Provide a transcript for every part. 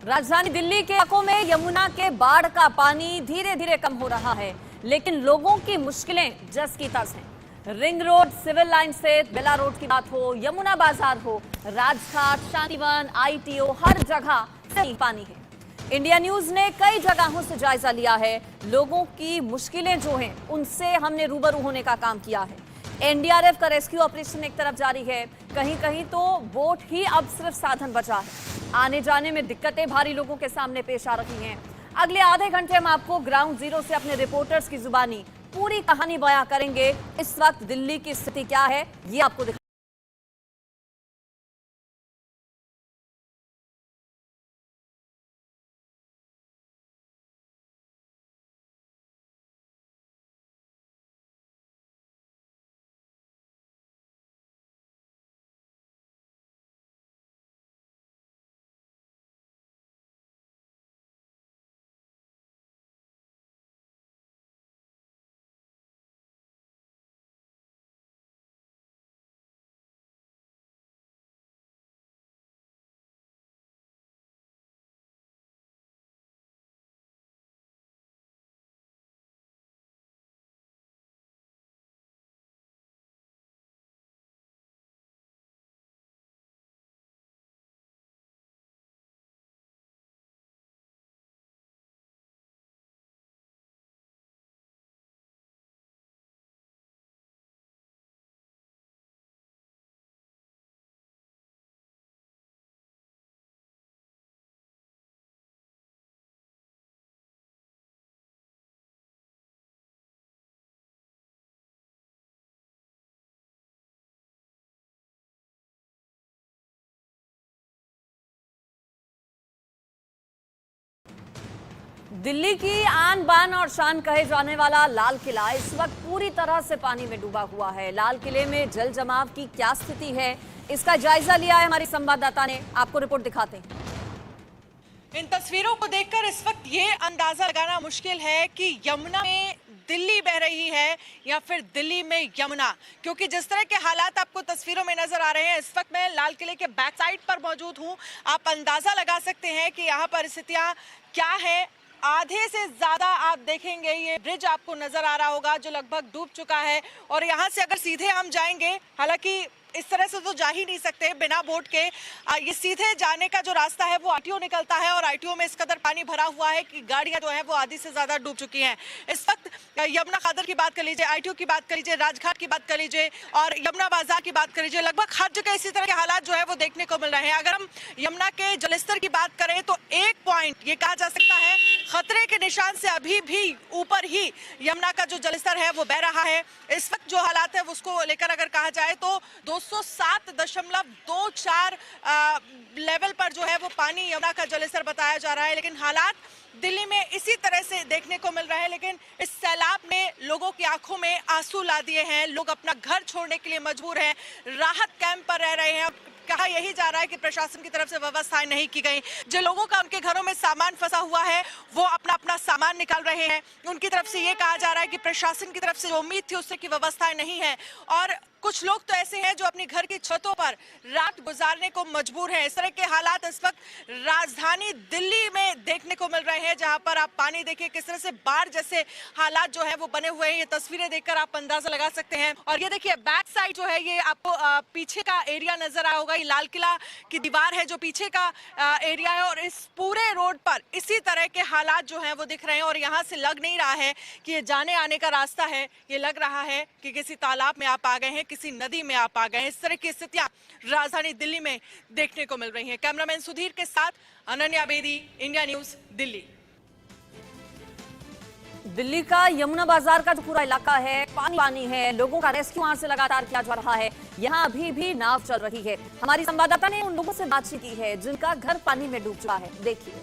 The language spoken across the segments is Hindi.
राजधानी दिल्ली के इलाकों में यमुना के बाढ़ का पानी धीरे धीरे कम हो रहा है, लेकिन लोगों की मुश्किलें जस की तस हैं। रिंग रोड, सिविल लाइन से बेला रोड की बात हो, यमुना बाजार हो, राजघाट, शांतिवन, आईटीओ, हर जगह से पानी है। इंडिया न्यूज ने कई जगहों से जायजा लिया है। लोगों की मुश्किलें जो हैं, उनसे हमने रूबरू होने का काम किया है। एनडीआरएफ का रेस्क्यू ऑपरेशन एक तरफ जारी है, कहीं कहीं तो बोट ही अब सिर्फ साधन बचा है। आने जाने में दिक्कतें भारी लोगों के सामने पेश आ रही हैं। अगले आधे घंटे हम आपको ग्राउंड जीरो से अपने रिपोर्टर्स की जुबानी पूरी कहानी बयां करेंगे। इस वक्त दिल्ली की स्थिति क्या है, ये आपको दिल्ली की आन बान और शान कहे जाने वाला लाल किला इस वक्त पूरी तरह से पानी में डूबा हुआ है। लाल किले में जल जमाव की क्या स्थिति है, इसका जायजा लिया है हमारी संवाददाता ने। आपको रिपोर्ट दिखाते हैं। इन तस्वीरों को देखकर इस वक्त ये अंदाजा लगाना मुश्किल है कि यमुना में दिल्ली बह रही है या फिर दिल्ली में यमुना, क्योंकि जिस तरह के हालात आपको तस्वीरों में नजर आ रहे हैं। इस वक्त मैं लाल किले के बैक साइड पर मौजूद हूं। आप अंदाजा लगा सकते हैं कि यहाँ परिस्थितियां क्या है। आधे से ज्यादा आप देखेंगे ये ब्रिज आपको नजर आ रहा होगा जो लगभग डूब चुका है। और यहाँ से अगर सीधे हम जाएंगे, हालांकि इस तरह से तो जा ही नहीं सकते बिना बोट के, ये सीधे जाने का जो रास्ता है वो आईटीओ निकलता है और आईटीओ में इस कदर पानी भरा हुआ है कि गाड़ियां जो है वो आधी से ज्यादा डूब चुकी हैं। इस वक्त यमुना खादर की बात कर लीजिए, आईटीओ की बात कर लीजिए, राजघाट की बात कर लीजिए और यमुना बाजार की बात कर लीजिए, लगभग हर जगह इसी तरह के हालात जो है वो देखने को मिल रहे हैं। अगर हम यमुना के जलस्तर की बात करें तो एक पॉइंट ये कहा जा सकता है खतरे के निशान से अभी भी ऊपर ही यमुना का जो जलस्तर है वो बह रहा है। इस वक्त जो हालात है उसको लेकर अगर कहा जाए तो 207.24 लेवल पर जो है वो पानी यमुना का जलस्तर बताया जा रहा है। लेकिन हालात दिल्ली में इसी तरह से देखने को मिल रहे हैं। लेकिन इस सैलाब ने लोगों की आंखों में आंसू ला दिए हैं। लोग अपना घर छोड़ने के लिए मजबूर हैं, राहत कैंप पर रह रहे हैं। कहा यही जा रहा है कि प्रशासन की तरफ से व्यवस्थाएं नहीं की गई। जो लोगों का उनके घरों में सामान फंसा हुआ है वो अपना अपना सामान निकाल रहे हैं। उनकी तरफ से ये कहा जा रहा है कि प्रशासन की तरफ से जो उम्मीद थी उससे की व्यवस्थाएं नहीं है। और कुछ लोग तो ऐसे हैं जो अपने घर की छतों पर रात गुजारने को मजबूर हैं। इस तरह के हालात इस वक्त राजधानी दिल्ली में देखने को मिल रहे हैं, जहां पर आप पानी देखिए किस तरह से बाढ़ जैसे हालात जो है वो बने हुए हैं। ये तस्वीरें देखकर आप अंदाजा लगा सकते हैं। और ये देखिए बैक साइड जो है ये आपको पीछे का एरिया नजर आया होगा। ये लाल किला की दीवार है जो पीछे का एरिया है और इस पूरे रोड पर इसी तरह के हालात जो है वो दिख रहे हैं। और यहाँ से लग नहीं रहा है कि ये जाने आने का रास्ता है, ये लग रहा है कि किसी तालाब में आप आ गए हैं, किसी नदी में आप आ गए हैं। इस तरह की स्थितियां राजधानी दिल्ली में देखने को मिल रही हैं। कैमरामैन सुधीर के साथ अनन्या बेदी, इंडिया न्यूज, दिल्ली। दिल्ली का यमुना बाजार का जो पूरा इलाका है पानी पानी है। लोगों का रेस्क्यू वहां से लगातार किया जा रहा है। यहाँ अभी भी नाव चल रही है। हमारी संवाददाता ने उन लोगों से बातचीत की है जिनका घर पानी में डूब चुका है। देखिए,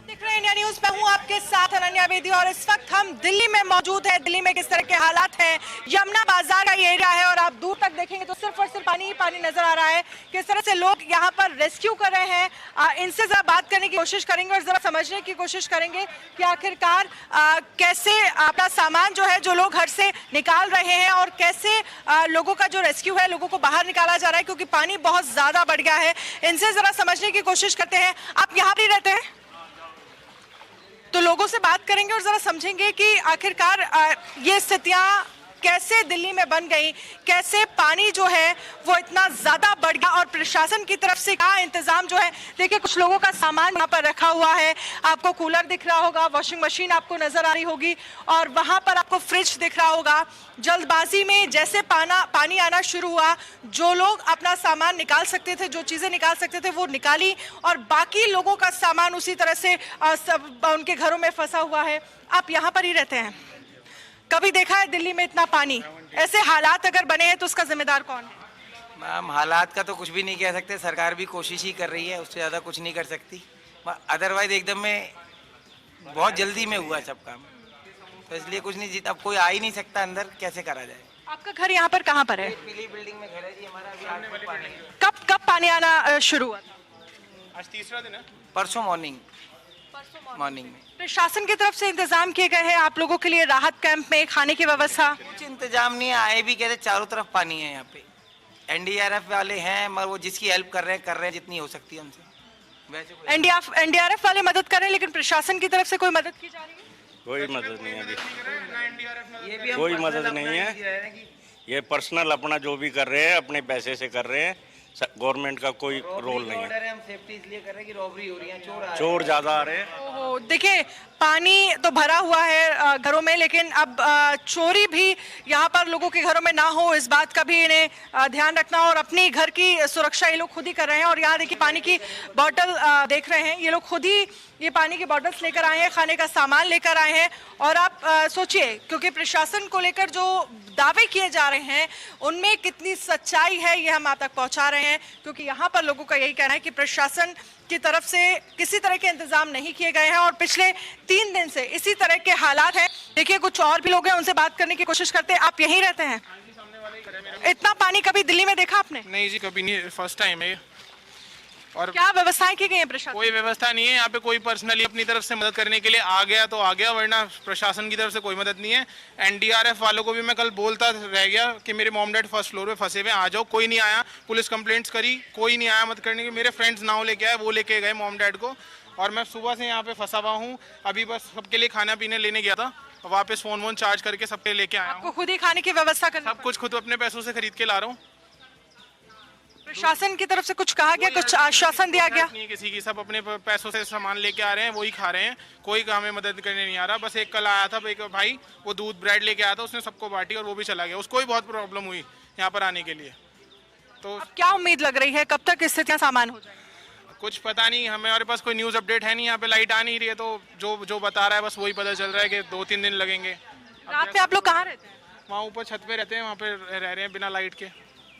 देख रहे हैं इंडिया न्यूज पे, हूँ आपके साथ अनन्या बेदी और इस वक्त हम दिल्ली में मौजूद हैं। दिल्ली में किस तरह के हालात हैं, यमुना बाजार का ये एरिया है और आप दूर तक देखेंगे तो सिर्फ और सिर्फ पानी ही पानी नजर आ रहा है। किस तरह से लोग यहाँ पर रेस्क्यू कर रहे हैं, इनसे जरा बात करने की कोशिश करेंगे और जरा समझने की कोशिश करेंगे कि आखिरकार कैसे अपना सामान जो है जो लोग घर से निकाल रहे हैं और कैसे लोगों का जो रेस्क्यू है लोगों को बाहर निकाला जा रहा है, क्योंकि पानी बहुत ज्यादा बढ़ गया है। इनसे जरा समझने की कोशिश करते हैं। आप यहाँ भी रहते हैं तो लोगों से बात करेंगे और जरा समझेंगे कि आखिरकार ये स्थितियां कैसे दिल्ली में बन गई, कैसे पानी जो है वो इतना ज्यादा बढ़ गया और प्रशासन की तरफ से क्या इंतजाम जो है। देखिए कुछ लोगों का सामान यहाँ पर रखा हुआ है, आपको कूलर दिख रहा होगा, वॉशिंग मशीन आपको नजर आ रही होगी और वहां पर आपको फ्रिज दिख रहा होगा। जल्दबाजी में जैसे पानी आना शुरू हुआ, जो लोग अपना सामान निकाल सकते थे, जो चीजें निकाल सकते थे वो निकाली और बाकी लोगों का सामान उसी तरह से सब उनके घरों में फंसा हुआ है। आप यहाँ पर ही रहते हैं, कभी देखा है दिल्ली में इतना पानी? ऐसे हालात अगर बने हैं तो उसका जिम्मेदार कौन है? मैम हालात का तो कुछ भी नहीं कह सकते, सरकार भी कोशिश ही कर रही है, उससे ज़्यादा कुछ नहीं कर सकती। अदरवाइज एकदम में बहुत जल्दी में हुआ सब काम, तो इसलिए कुछ नहीं, अब कोई आ ही नहीं सकता अंदर, कैसे करा जाए। आपका घर यहाँ पर कहाँ पर है? पीली बिल्डिंग में घर है जी हमारा। अभी 8 फुट पानी है। कब पानी आना शुरू हुआ था? आज तीसरा दिन है। परसों मॉर्निंग में। प्रशासन की तरफ से इंतजाम किए गए हैं आप लोगों के लिए, राहत कैंप में खाने की व्यवस्था? कुछ इंतजाम नहीं है, आए भी कहते चारों तरफ पानी है यहाँ पे। एनडीआरएफ वाले हैं मगर वो जिसकी हेल्प कर रहे हैं जितनी हो सकती है हमसे। वैसे एनडीआरएफ वाले मदद कर रहे हैं लेकिन प्रशासन की तरफ से कोई मदद की जा रही है? कोई मदद नहीं है अभी, ये भी हम कोई पर्सनल मदद अपना नहीं है। ये है कि ये पर्सनल अपना जो भी कर रहे हैं अपने पैसे से कर रहे हैं, गवर्नमेंट का कोई रोल नहीं ऑर्डर है। है, हम सेफ्टी इसलिए कर रहे हैं कि रॉबरी हो रही है, चोर आ रहे हैं। चोर ज्यादा आ रहे हैं। ओहो, देखिए पानी तो भरा हुआ है घरों में, लेकिन अब चोरी भी यहाँ पर लोगों के घरों में ना हो इस बात का भी इन्हें ध्यान रखना और अपनी घर की सुरक्षा ये लोग खुद ही कर रहे हैं। और यहाँ देखिए पानी की बोतल देख रहे हैं, ये लोग खुद ही ये पानी की बॉटल्स लेकर आए हैं, खाने का सामान लेकर आए हैं। और आप सोचिए, क्योंकि प्रशासन को लेकर जो दावे किए जा रहे हैं उनमें कितनी सच्चाई है ये हम आप तक पहुंचा रहे हैं, क्योंकि यहाँ पर लोगों का यही कहना है कि प्रशासन की तरफ से किसी तरह के इंतजाम नहीं किए गए हैं और पिछले 3 दिन से इसी तरह के हालात हैं। देखिए कुछ और भी लोग हैं, उनसे बात करने की कोशिश करते हैं। आप यहीं रहते हैं? इतना पानी कभी दिल्ली में देखा आपने? नहीं जी, कभी नहीं, फर्स्ट टाइम है। और क्या व्यवस्थाएं की गई हैं प्रशासन? कोई व्यवस्था नहीं है यहाँ पे, कोई पर्सनली अपनी तरफ से मदद करने के लिए आ गया तो आ गया, वरना प्रशासन की तरफ से कोई मदद नहीं है। एनडीआरएफ वालों को भी मैं कल बोलता रह गया कि मेरे मॉम डैड फर्स्ट फ्लोर पे फंसे हुए, आ जाओ, कोई नहीं आया। पुलिस कंप्लेंट्स करी, कोई नहीं आया मदद करने के। मेरे फ्रेंड्स नाव लेके आए, वो लेके गए मॉम डैड को, और मैं सुबह से यहाँ पे फंसा हुआ हूँ। अभी बस सबके लिए खाना पीने लेने गया था, वापस फोन वोन चार्ज करके सबके लेके आया आपको हूँ। खुद ही खाने की व्यवस्था करनी सब कुछ खुद अपने पैसों से खरीद के ला रहा हूँ। प्रशासन की तरफ से कुछ कहा गया, कुछ आश्वासन दिया गया? नहीं किसी की, सब अपने पैसों से सामान लेके आ रहे हैं, वही खा रहे हैं, कोई हमें मदद करने नहीं आ रहा। बस एक कल आया था एक भाई, वो दूध ब्रेड लेके आया था, उसने सबको बांटी और वो भी चला गया, उसको भी बहुत प्रॉब्लम हुई यहाँ पर आने के लिए। तो अब क्या उम्मीद लग रही है, कब तक स्थितियां सामान्य हो जाएंगी? कुछ पता नहीं, हमारे पास कोई न्यूज़ अपडेट है नहीं, यहाँ पे लाइट आ नहीं रही है, तो जो बता रहा है बस वही पता चल रहा है कि 2-3 दिन लगेंगे। रात में आप लोग कहाँ रहते हैं? वहाँ ऊपर छत पे रहते हैं, वहाँ पे रह रहे हैं बिना लाइट के।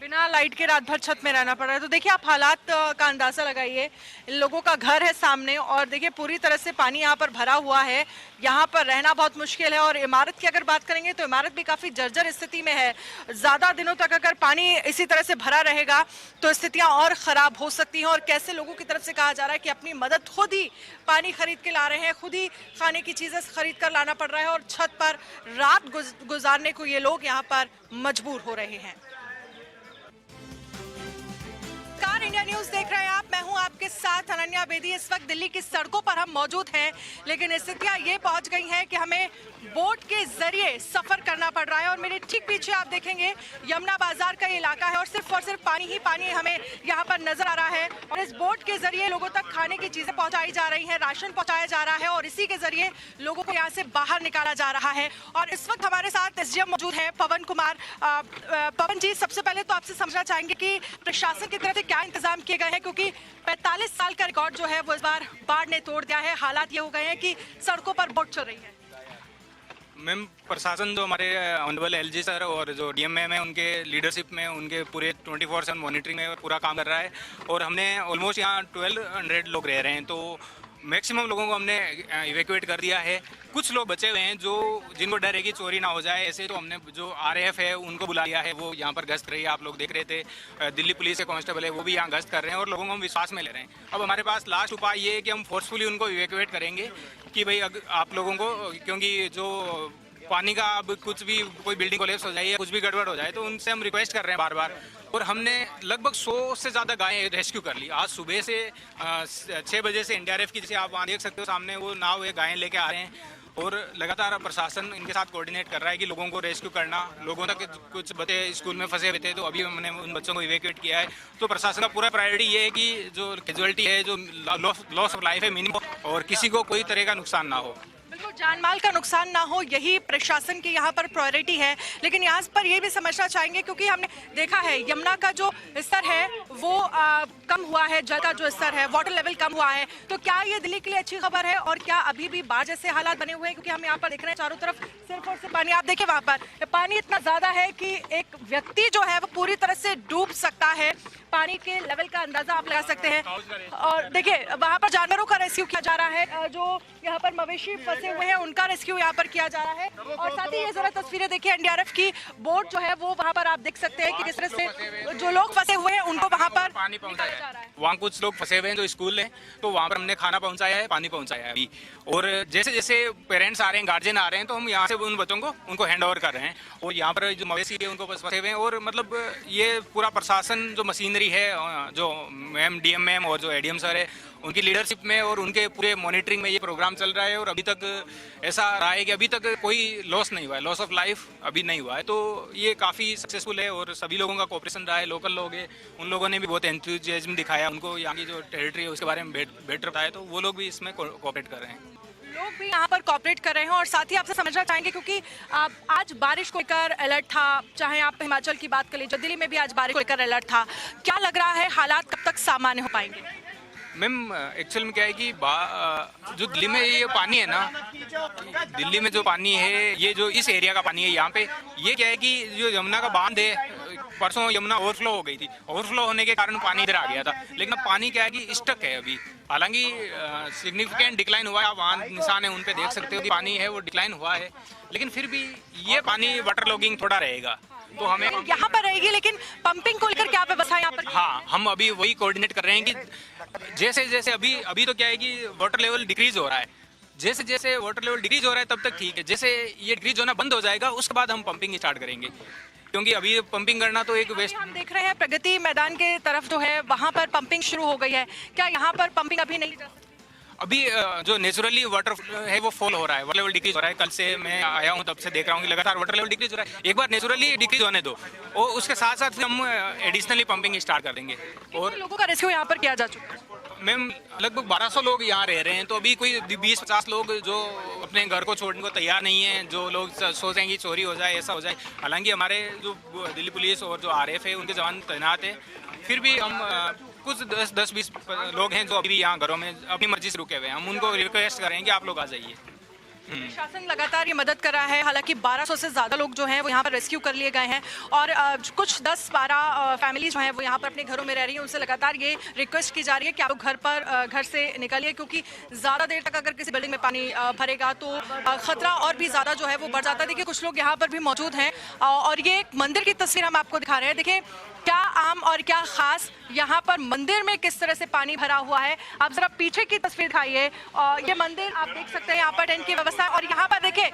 बिना लाइट के रात भर छत में रहना पड़ रहा है। तो देखिए आप हालात का अंदाजा लगाइए, इन लोगों का घर है सामने और देखिए पूरी तरह से पानी यहाँ पर भरा हुआ है, यहाँ पर रहना बहुत मुश्किल है। और इमारत की अगर बात करेंगे तो इमारत भी काफ़ी जर्जर स्थिति में है। ज़्यादा दिनों तक अगर पानी इसी तरह से भरा रहेगा तो स्थितियाँ और ख़राब हो सकती हैं। और कैसे लोगों की तरफ से कहा जा रहा है कि अपनी मदद खुद ही पानी खरीद के ला रहे हैं, खुद ही खाने की चीज़ें खरीद कर लाना पड़ रहा है और छत पर रात गुजारने को ये लोग यहाँ पर मजबूर हो रहे हैं। नमस्कार, इंडिया न्यूज़ देख रहे हैं आप, मैं हूं आपके साथ अनन्या बेदी। इस वक्त दिल्ली की सड़कों पर हम मौजूद हैं, लेकिन स्थितियां ये पहुंच गई हैं कि हमें बोट के जरिए सफर करना पड़ रहा है। और मेरे ठीक पीछे आप देखेंगे यमुना बाजार का इलाका है और सिर्फ पानी ही पानी हमें यहाँ पर नजर आ रहा है। और इस बोट के जरिए लोगों तक खाने की चीजें पहुंचाई जा रही हैं, राशन पहुंचाया जा रहा है और इसी के जरिए लोगों को यहाँ से बाहर निकाला जा रहा है। और इस वक्त हमारे साथ एसडीएम मौजूद है पवन कुमार। पवन जी, सबसे पहले तो आपसे समझना चाहेंगे कि प्रशासन की तरफ से क्या इंतजाम किए गए हैं, क्योंकि 45 साल का रिकॉर्ड जो है वो इस बार बाढ़ ने तोड़ दिया है। हालात ये हो गए हैं कि सड़कों पर बोट चल रही है। मैम, प्रशासन जो हमारे ऑनरेबल एलजी सर और जो डीएम मैम है उनके लीडरशिप में, उनके पूरे 24/7 मॉनिटरिंग में पूरा काम कर रहा है। और हमने ऑलमोस्ट यहाँ 1200 लोग रह रहे हैं, तो मैक्सिमम लोगों को हमने इवैक्यूएट कर दिया है। कुछ लोग बचे हुए हैं जो जिनको डर है कि चोरी ना हो जाए, ऐसे तो हमने जो आरएएफ है उनको बुला लिया है, वो यहाँ पर गश्त रही है, आप लोग देख रहे थे। दिल्ली पुलिस के कांस्टेबल है वो भी यहाँ गश्त कर रहे हैं और लोगों को हम विश्वास में ले रहे हैं। अब हमारे पास लास्ट उपाय ये है कि हम फोर्सफुली उनको इवैक्यूएट करेंगे कि भाई आप लोगों को, क्योंकि जो पानी का अब कुछ भी कोई बिल्डिंग कोलैप्स हो जाए या कुछ भी गड़बड़ हो जाए तो उनसे हम रिक्वेस्ट कर रहे हैं बार बार। और हमने लगभग 100 से ज़्यादा गायें रेस्क्यू कर ली। आज सुबह से 6 बजे से एनडीआरएफ की, जैसे आप वहाँ देख सकते हो सामने वो नाव है, गायें लेके आ रहे हैं और लगातार प्रशासन इनके साथ कोऑर्डिनेट कर रहा है कि लोगों को रेस्क्यू करना। लोगों तक कुछ बच्चे स्कूल में फंसे हुए थे तो अभी हमने उन बच्चों को इवैक्यूएट किया है। तो प्रशासन का पूरा प्रायोरिटी ये है कि जो कैजुअलिटी है, जो लॉस ऑफ लाइफ है मिनिमम, और किसी को कोई तरह का नुकसान ना हो। बिल्कुल, जान माल का नुकसान ना हो, यही प्रशासन की यहाँ पर प्रायोरिटी है। लेकिन यहाँ पर ये भी समझना चाहेंगे क्योंकि हमने देखा है यमुना का जो स्तर है वो कम हुआ है, जल का जो स्तर है, वाटर लेवल कम हुआ है। तो क्या ये दिल्ली के लिए अच्छी खबर है और क्या अभी भी बाढ़ जैसे हालात बने हुए हैं? क्योंकि हम यहाँ पर देख रहे हैं चारों तरफ सिर्फ और सिर्फ पानी। आप देखिए वहाँ पर पानी इतना ज्यादा है कि एक व्यक्ति जो है वो पूरी तरह से डूब सकता है। पानी के लेवल का अंदाजा आप लगा सकते हैं। और देखिए वहाँ पर जानवरों का रेस्क्यू किया जा रहा है, जो यहाँ पर मवेशी फंसे हुए हैं उनका रेस्क्यू यहाँ पर किया जा रहा है। और साथ ही ये जरा तस्वीरें देखिए, एनडीआरएफ की बोट जो है वो वहाँ पर आप देख सकते हैं कि किस तरह से जो लोग फंसे हुए हैं उनको वहाँ पर पानी पहुँचाया जा रहा है। वहाँ कुछ लोग फंसे हुए हैं जो स्कूल है, तो वहाँ पर हमने खाना पहुँचाया है, पानी पहुँचाया है अभी। और जैसे जैसे पेरेंट्स आ रहे हैं, गार्जियन आ रहे हैं, तो हम यहाँ से उन बच्चों को उनको हैंड ओवर कर रहे हैं। और यहाँ पर जो मवेशी है उनको फंसे हुए हैं। और मतलब ये पूरा प्रशासन जो मशीनरी है, जो मैम डीएम मैम और जो एडीएम सर है उनकी लीडरशिप में और उनके पूरे मॉनिटरिंग में ये प्रोग्राम चल रहा है। और अभी तक ऐसा रहा है कि अभी तक कोई लॉस नहीं हुआ है, लॉस ऑफ लाइफ अभी नहीं हुआ है। तो ये काफ़ी सक्सेसफुल है और सभी लोगों का कोऑपरेशन रहा है। लोकल लोग हैं, उन लोगों ने भी बहुत एंथुसियाज्म दिखाया, उनको यहाँ की जो टेरिटरी है उसके बारे में बेटर बताया, तो वो लोग भी इसमें कोऑपरेट कर रहे हैं। लोग भी यहाँ पर कॉपरेट कर रहे हैं। और साथ ही आपसे समझना चाहेंगे क्योंकि आज बारिश को लेकर अलर्ट था, चाहे आप हिमाचल की बात कर लीजिए, दिल्ली में भी आज बारिश को लेकर अलर्ट था। क्या लग रहा है हालात कब तक सामान्य हो पाएंगे? मैम एक्चुअल में क्या है कि जो दिल्ली में ये पानी है ना, दिल्ली में जो पानी है, ये जो इस एरिया का पानी है यहाँ पे, ये क्या है कि जो यमुना का बांध है, परसों यमुना ओवरफ्लो हो गई थी, ओवरफ्लो होने के कारण पानी इधर आ गया था। लेकिन अब पानी क्या है कि स्टक है अभी। हालांकि सिग्निफिकेंट डिक्लाइन हुआ है, आप वहाँ निशान है उन पे देख सकते हो कि पानी है वो डिक्लाइन हुआ है, लेकिन फिर भी ये पानी वाटर लॉगिंग थोड़ा रहेगा। तो हमें यहाँ पर रहेगी, लेकिन पंपिंग को लेकर क्या व्यवस्था यहाँ पर? हाँ, हम अभी वही कोऑर्डिनेट कर रहे हैं कि जैसे जैसे अभी तो क्या है कि वाटर लेवल डिक्रीज हो रहा है, जैसे जैसे वाटर लेवल डिक्रीज हो रहा है तब तक ठीक है। जैसे ये डिक्रीज होना बंद हो जाएगा उसके बाद हम पंपिंग स्टार्ट करेंगे, क्योंकि अभी पंपिंग करना तो एक वेस्ट। हम देख रहे हैं प्रगति मैदान के तरफ जो है वहाँ पर पंपिंग शुरू हो गई है। क्या यहाँ पर पंपिंग अभी नहीं? अभी जो नेचुरली वाटर है वो फॉल हो रहा है, वाटर लेवल डिक्रीज हो रहा है। कल से मैं आया हूँ तब से देख रहा हूँ कि लगातार वाटर लेवल डिक्रीज हो रहा है। एक बार नेचुरली डिक्रीज होने दो और उसके साथ साथ फिर हम एडिशनली पंपिंग स्टार्ट कर देंगे। और लोगों का रेस्क्यू यहाँ पर किया जा चुका है? मैम लगभग 1200 लोग यहाँ रह रहे हैं, तो अभी कोई 20-50 लोग जो अपने घर को छोड़ने को तैयार नहीं है, जो लोग सोच रहे हैं कि चोरी हो जाए, ऐसा हो जाए। हालांकि हमारे जो दिल्ली पुलिस और जो आरएएफ है उनके जवान तैनात है, फिर भी हम कुछ 10-20 लोग हैं जो अभी भी यहाँ घरों में अपनी मर्जी से रुके हुए हैं। हम उनको रिक्वेस्ट कर रहे हैं कि आप लोग आ जाइए। प्रशासन लगातार ये मदद कर रहा है। हालांकि 1200 से ज़्यादा लोग जो हैं वो यहाँ पर रेस्क्यू कर लिए गए हैं और कुछ 10-12 फैमिली जो हैं वो यहाँ पर अपने घरों में रह रही हैं। उनसे लगातार ये रिक्वेस्ट की जा रही है कि आप लोग घर से निकलिए, क्योंकि ज़्यादा देर तक अगर किसी बिल्डिंग में पानी भरेगा तो ख़तरा और भी ज़्यादा जो है वो बढ़ जाता है। देखिए कुछ लोग यहाँ पर भी मौजूद हैं और ये एक मंदिर की तस्वीर हम आपको दिखा रहे हैं। देखिए क्या आम और क्या खास यहाँ पर मंदिर में किस तरह से पानी भरा हुआ है। आप जरा पीछे की तस्वीर दिखाइए। ये मंदिर आप देख सकते हैं, यहाँ पर टेंट की व्यवस्था है और यहाँ पर देखिए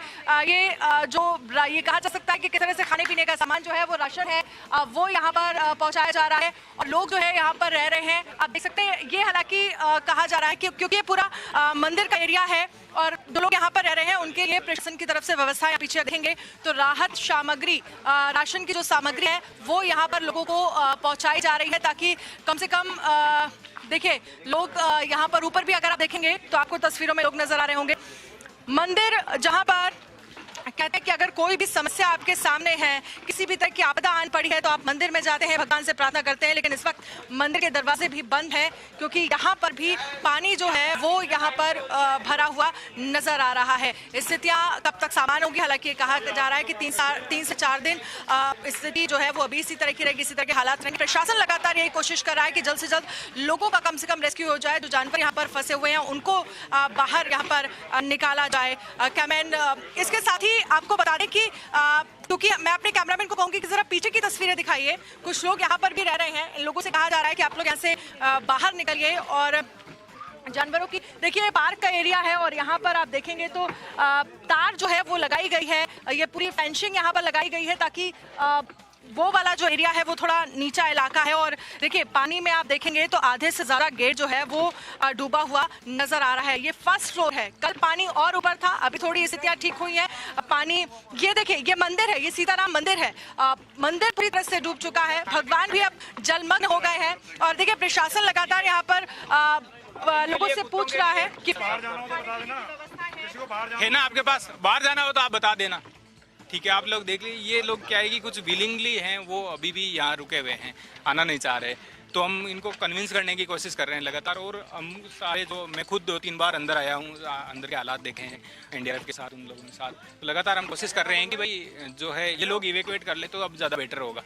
ये कहा जा सकता है कि किस तरह से खाने पीने का सामान जो है वो राशन है वो यहाँ पर पहुँचाया जा रहा है और लोग जो है यहाँ पर रह रहे हैं। आप देख सकते हैं ये हालांकि कहा जा रहा है कि क्योंकि ये पूरा मंदिर का एरिया है और जो लोग यहाँ पर रह रहे हैं उनके लिए प्रशासन की तरफ से व्यवस्थाएं पीछे देखेंगे तो राहत सामग्री, राशन की जो सामग्री है वो यहाँ पर लोगों को पहुँचाई जा रही है, ताकि कम से कम देखिए लोग यहाँ पर ऊपर भी अगर आप देखेंगे तो आपको तस्वीरों में लोग नजर आ रहे होंगे। मंदिर जहाँ पर कहते हैं कि अगर कोई भी समस्या आपके सामने है, किसी भी तरह की आपदा आन पड़ी है, तो आप मंदिर में जाते हैं, भगवान से प्रार्थना करते हैं। लेकिन इस वक्त मंदिर के दरवाजे भी बंद हैं क्योंकि यहाँ पर भी पानी जो है वो यहाँ पर भरा हुआ नजर आ रहा है। स्थितियाँ कब तक सामान्य होंगी, हालांकि कहा जा रहा है कि 3 से 4 दिन स्थिति जो है वो अभी इसी तरह की रहेगी, इसी तरह के हालात रहेंगे। प्रशासन लगातार यही कोशिश कर रहा है कि जल्द से जल्द लोगों का कम से कम रेस्क्यू हो जाए, जो जानवर यहाँ पर फंसे हुए हैं उनको बाहर यहाँ पर निकाला जाए। कैमरामैन, इसके साथ ही आपको बता दें कि क्योंकि मैं अपने कैमरामैन को कहूंगी कि जरा पीछे की तस्वीरें दिखाइए। कुछ लोग यहाँ पर भी रह रहे हैं, इन लोगों से कहा जा रहा है कि आप लोग यहाँ से बाहर निकलिए और जानवरों की देखिए पार्क का एरिया है और यहाँ पर आप देखेंगे तो तार जो है वो लगाई गई है, ये पूरी फेंसिंग यहाँ पर लगाई गई है ताकि वो वाला जो एरिया है वो थोड़ा नीचा इलाका है। और देखिए पानी में आप देखेंगे तो आधे से ज़्यादा गेट जो है वो डूबा हुआ नज़र आ रहा है। ये फर्स्ट फ्लोर है, कल पानी और ऊपर था, अभी थोड़ी स्थितियाँ ठीक हुई हैं। पानी ये देखिए, ये मंदिर है, ये सीताराम मंदिर है, मंदिर पूरी तरह से डूब चुका है, भगवान भी अब जलमग्न हो गए हैं। और देखिए प्रशासन लगातार यहाँ पर लोगों से पूछ रहा है कि बाहर जाना हो तो बता देना, है ना आपके पास, बाहर जाना हो तो आप बता देना, ठीक है। आप लोग देख लीजिए, ये लोग क्या है कि कुछ विलिंगली हैं, वो अभी भी यहाँ रुके हुए हैं, आना नहीं चाह रहे, तो हम इनको कन्विंस करने की कोशिश कर रहे हैं लगातार। और हम सारे जो, मैं खुद 2-3 बार अंदर आया हूँ, अंदर के हालात देखे हैं एनडीआरएफ के साथ, उन लोगों के साथ, तो लगातार हम कोशिश कर रहे हैं कि भाई जो है ये लोग इवैक्यूएट कर ले तो अब ज़्यादा बेटर होगा।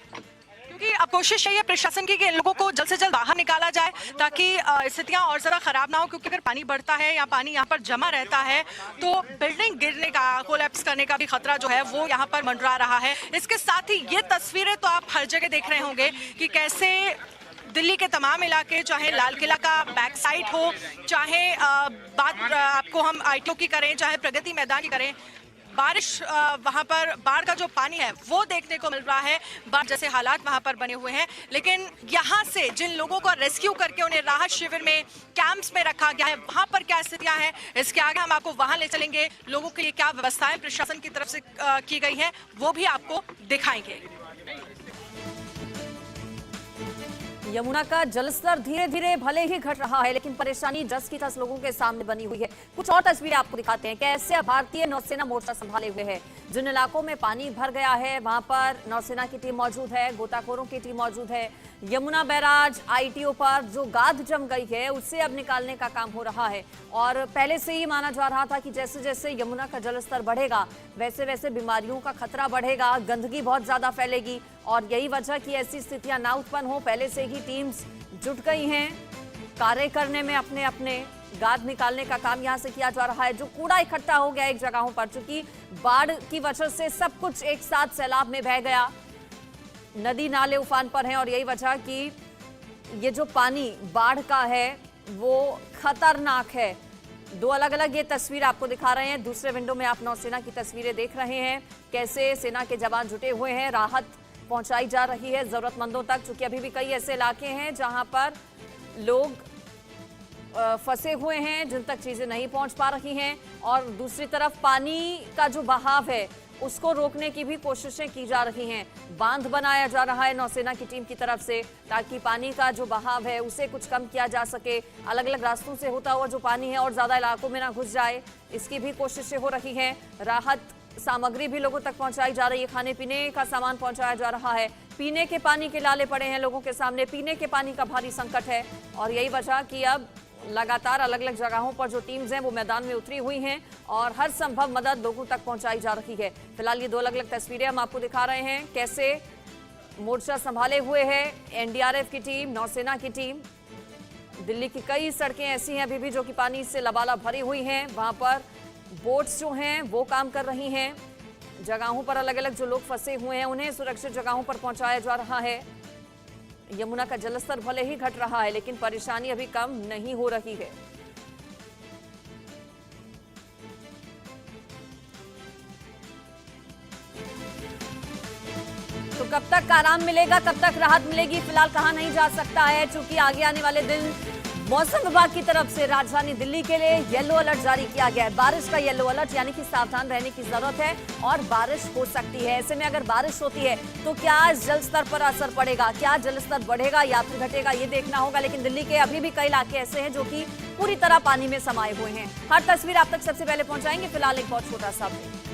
क्योंकि अब कोशिश यही है प्रशासन की कि इन लोगों को जल्द से जल्द बाहर निकाला जाए ताकि स्थितियां और ज़रा ख़राब ना हो। क्योंकि अगर पानी बढ़ता है या पानी यहाँ पर जमा रहता है तो बिल्डिंग गिरने का, कोलैप्स करने का भी खतरा जो है वो यहाँ पर मंडरा रहा है। इसके साथ ही ये तस्वीरें तो आप हर जगह देख रहे होंगे कि कैसे दिल्ली के तमाम इलाके, चाहे लाल किला का बैक साइड हो, चाहे बात आपको हम ITO की करें, चाहे प्रगति मैदान की करें, बारिश वहाँ पर बाढ़ का जो पानी है वो देखने को मिल रहा है, बाढ़ जैसे हालात वहाँ पर बने हुए हैं। लेकिन यहाँ से जिन लोगों को रेस्क्यू करके उन्हें राहत शिविर में, कैंप्स में रखा गया है, वहाँ पर क्या स्थितियाँ हैं, इसके आगे हम आपको वहाँ ले चलेंगे। लोगों के लिए क्या व्यवस्थाएं प्रशासन की तरफ से की गई हैं वो भी आपको दिखाएंगे। यमुना का जलस्तर धीरे धीरे भले ही घट रहा है, लेकिन परेशानी जस की तस लोगों के सामने बनी हुई है। कुछ और तस्वीरें आपको दिखाते हैं कैसे भारतीय नौसेना मोर्चा संभाले हुए है। जिन इलाकों में पानी भर गया है वहां पर नौसेना की टीम मौजूद है, गोताखोरों की टीम मौजूद है। यमुना बैराज ITO पर जो गाद जम गई है उससे अब निकालने का काम हो रहा है। और पहले से ही माना जा रहा था कि जैसे जैसे यमुना का जलस्तर बढ़ेगा वैसे वैसे बीमारियों का खतरा बढ़ेगा, गंदगी बहुत ज्यादा फैलेगी और यही वजह कि ऐसी स्थितियां ना उत्पन्न हो, पहले से ही टीम्स जुट गई हैं कार्य करने में। अपने अपने गाद निकालने का काम यहां से किया जा रहा है। जो कूड़ा इकट्ठा हो गया एक जगहों पर, चूंकि बाढ़ की वजह से सब कुछ एक साथ सैलाब में बह गया, नदी नाले उफान पर हैं और यही वजह कि ये जो पानी बाढ़ का है वो खतरनाक है। दो अलग अलग ये तस्वीर आपको दिखा रहे हैं। दूसरे विंडो में आप नौसेना की तस्वीरें देख रहे हैं, कैसे सेना के जवान जुटे हुए हैं, राहत पहुंचाई जा रही है जरूरतमंदों तक। चूंकि अभी भी कई ऐसे इलाके हैं जहां पर लोग फंसे हुए हैं जिन तक चीजें नहीं पहुंच पा रही हैं, और दूसरी तरफ पानी का जो बहाव है उसको रोकने की भी कोशिशें की जा रही हैं। बांध बनाया जा रहा है नौसेना की टीम की तरफ से ताकि पानी का जो बहाव है उसे कुछ कम किया जा सके। अलग अलग रास्तों से होता हुआ जो पानी है और ज्यादा इलाकों में ना घुस जाए, इसकी भी कोशिशें हो रही हैं। राहत सामग्री भी लोगों तक पहुंचाई जा रही है, खाने पीने का सामान पहुंचाया जा रहा है। पीने के पानी के लाले पड़े हैं लोगों के सामने, पीने के पानी का भारी संकट है और यही वजह कि अब लगातार अलग अलग जगहों पर जो टीम्स हैं वो मैदान में उतरी हुई हैं और हर संभव मदद लोगों तक पहुंचाई जा रही है। फिलहाल ये दो अलग अलग तस्वीरें हम आपको दिखा रहे हैं, कैसे मोर्चा संभाले हुए है NDRF की टीम, नौसेना की टीम। दिल्ली की कई सड़कें ऐसी हैं अभी भी जो कि पानी से लबालब भरी हुई हैं, वहां पर बोट्स जो हैं वो काम कर रही हैं। जगहों पर अलग अलग जो लोग फंसे हुए हैं उन्हें सुरक्षित जगहों पर पहुंचाया जा रहा है। यमुना का जलस्तर भले ही घट रहा है लेकिन परेशानी अभी कम नहीं हो रही है। तो कब तक आराम मिलेगा, कब तक राहत मिलेगी, फिलहाल कहा नहीं जा सकता है, क्योंकि आगे आने वाले दिन मौसम विभाग की तरफ से राजधानी दिल्ली के लिए येलो अलर्ट जारी किया गया है। बारिश का येलो अलर्ट, यानी कि सावधान रहने की जरूरत है और बारिश हो सकती है। ऐसे में अगर बारिश होती है तो क्या जल स्तर पर असर पड़ेगा, क्या जल स्तर बढ़ेगा या फिर घटेगा, ये देखना होगा। लेकिन दिल्ली के अभी भी कई इलाके ऐसे हैं जो कि पूरी तरह पानी में समाये हुए हैं। हर तस्वीर आप तक सबसे पहले पहुंचाएंगे। फिलहाल एक बहुत छोटा सा ब्रेक।